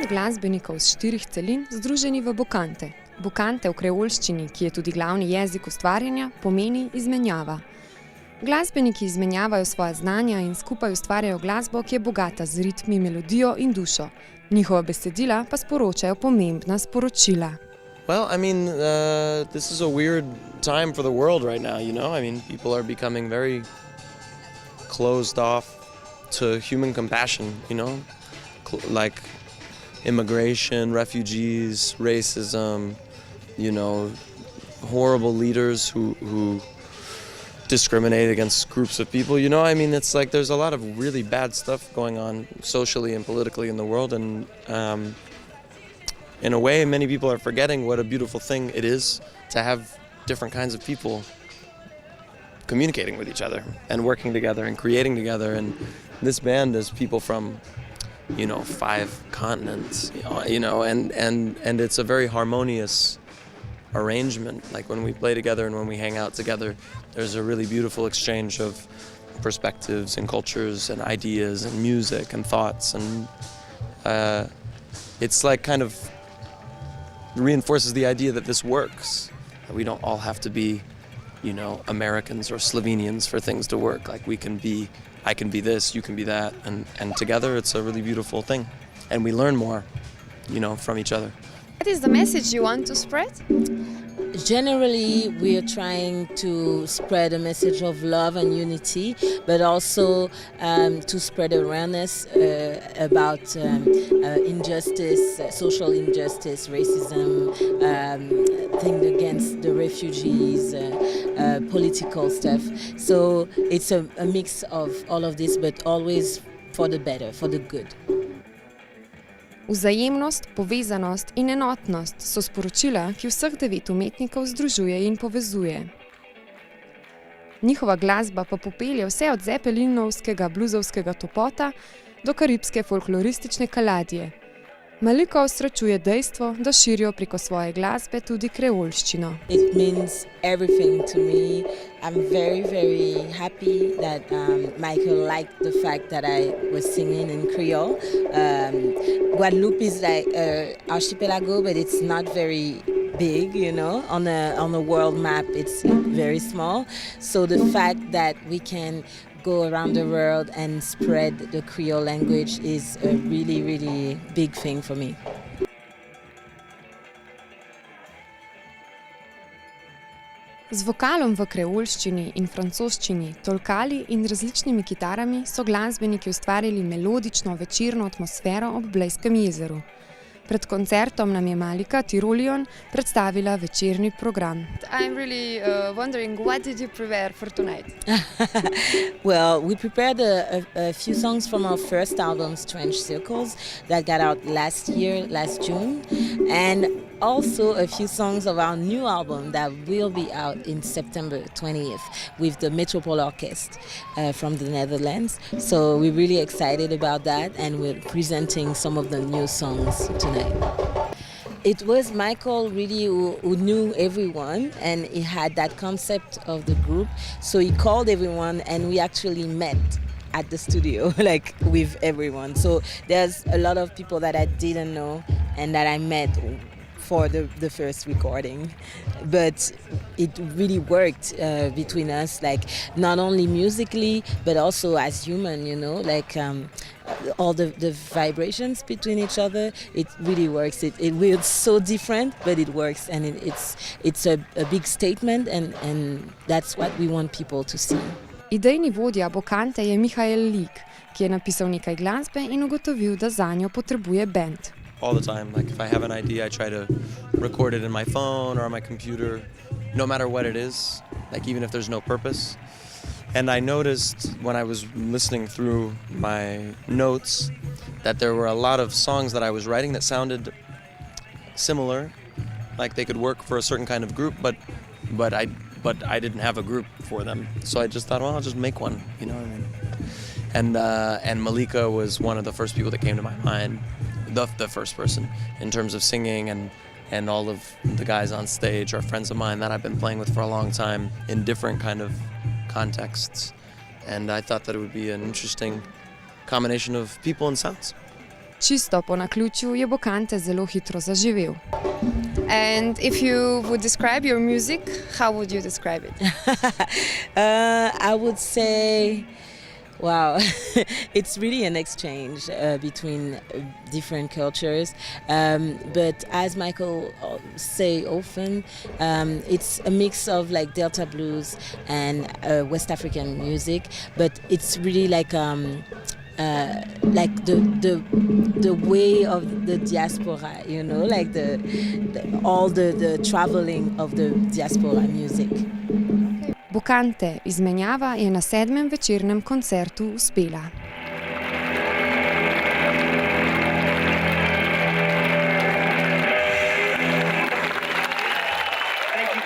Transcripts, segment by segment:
glasbenikov z 4 celin združeni v Bokante. Bokante v kreolščini, ki je tudi glavni jezik ustvarjanja, pomeni izmenjava. Glasbeniki izmenjavajo svoja znanja in skupaj ustvarjajo glasbo, ki je bogata z ritmi, melodijo in dušo. Njihova besedila pa sporočajo pomembna sporočila. Well, I mean, this is a weird time for the world right now, you know? I mean, people are becoming very closed off to human compassion, you know? Like immigration, refugees, racism, you know, horrible leaders who discriminate against groups of people, you know? I mean, it's like there's a lot of really bad stuff going on socially and politically in the world, and in a way, many people are forgetting what a beautiful thing it is to have different kinds of people communicating with each other and working together and creating together. And this band is people from, you know, 5 continents, you know, and it's a very harmonious arrangement. Like when we play together and when we hang out together, there's a really beautiful exchange of perspectives and cultures and ideas and music and thoughts, and it's like kind of reinforces the idea that this works, that we don't all have to be, you know, Americans or Slovenians for things to work. Like I can be this, you can be that, and together it's a really beautiful thing, and we learn more, you know, from each other. What is the message you want to spread? Generally, we are trying to spread a message of love and unity, but also to spread awareness about injustice, social injustice, racism, things against the refugees, political stuff. So it's a mix of all of this, but always for the better, for the good. Vzajemnost, povezanost in enotnost so sporočila, ki vseh 9 umetnikov združuje in povezuje. Njihova glasba pa popelje vse od zeppelinovskega bluzovskega topota do karibske folkloristične kaladije. Malika osrečuje dejstvo, da širijo preko svoje glasbe tudi kreolščino. It means everything to me. I'm very, very happy that Michael liked the fact that I was singing in Creole. Guadeloupe is like an archipelago, but it's not very big, you know. On a world map, it's very small. So the fact that we can go around the world and spread the Creole language is a really, really big thing for me. Z vokalom v kreolščini in francoščini, tolkali in različnimi kitarami so glasbeniki ustvarili melodično večerno atmosfero ob Blejskem jezeru. Pred koncertom nam je Malika Tirolion predstavila večerni program. I'm really wondering, what did you prepare for tonight? Well, we prepared a few songs from our first album, Strange Circles, that got out last June, and also a few songs of our new album that will be out in September 20th with the Metropole Orchestra from the Netherlands. So we're really excited about that, and we're presenting some of the new songs tonight. It was Michael really who knew everyone, and he had that concept of the group. So he called everyone, and we actually met at the studio, like with everyone. So there's a lot of people that I didn't know and that I met for the first recording, but it really worked between us, like not only musically but also as human, you know, like all the vibrations between each other. It really works. It feels so different, but it works, and it's a big statement, and that's what we want people to see. Idejni vodja Bokante je Michael Lik, ki je napisal nekaj glasbe in ugotovil, da zanjo potrebuje band. All the time. Like if I have an idea, I try to record it in my phone or on my computer, no matter what it is, like even if there's no purpose. And I noticed when I was listening through my notes that there were a lot of songs that I was writing that sounded similar, like they could work for a certain kind of group, but I didn't have a group for them. So I just thought, well, I'll just make one, you know what I mean? And Malika was one of the first people that came to my mind. The first person in terms of singing, and all of the guys on stage are friends of mine that I've been playing with for a long time in different kind of contexts, and I thought that it would be an interesting combination of people and sounds. Čisto po naključju je Bocante zelo hitro zaživel. And if you would describe your music, how would you describe it? I would say, wow, it's really an exchange between different cultures. But as Michael say often, it's a mix of like Delta blues and West African music. But it's really like the way of the diaspora, you know, like all the traveling of the diaspora music. Bocante izmenjava je na 7. večernem koncertu uspela.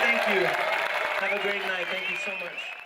Thank you. Have a great night. Thank you so much.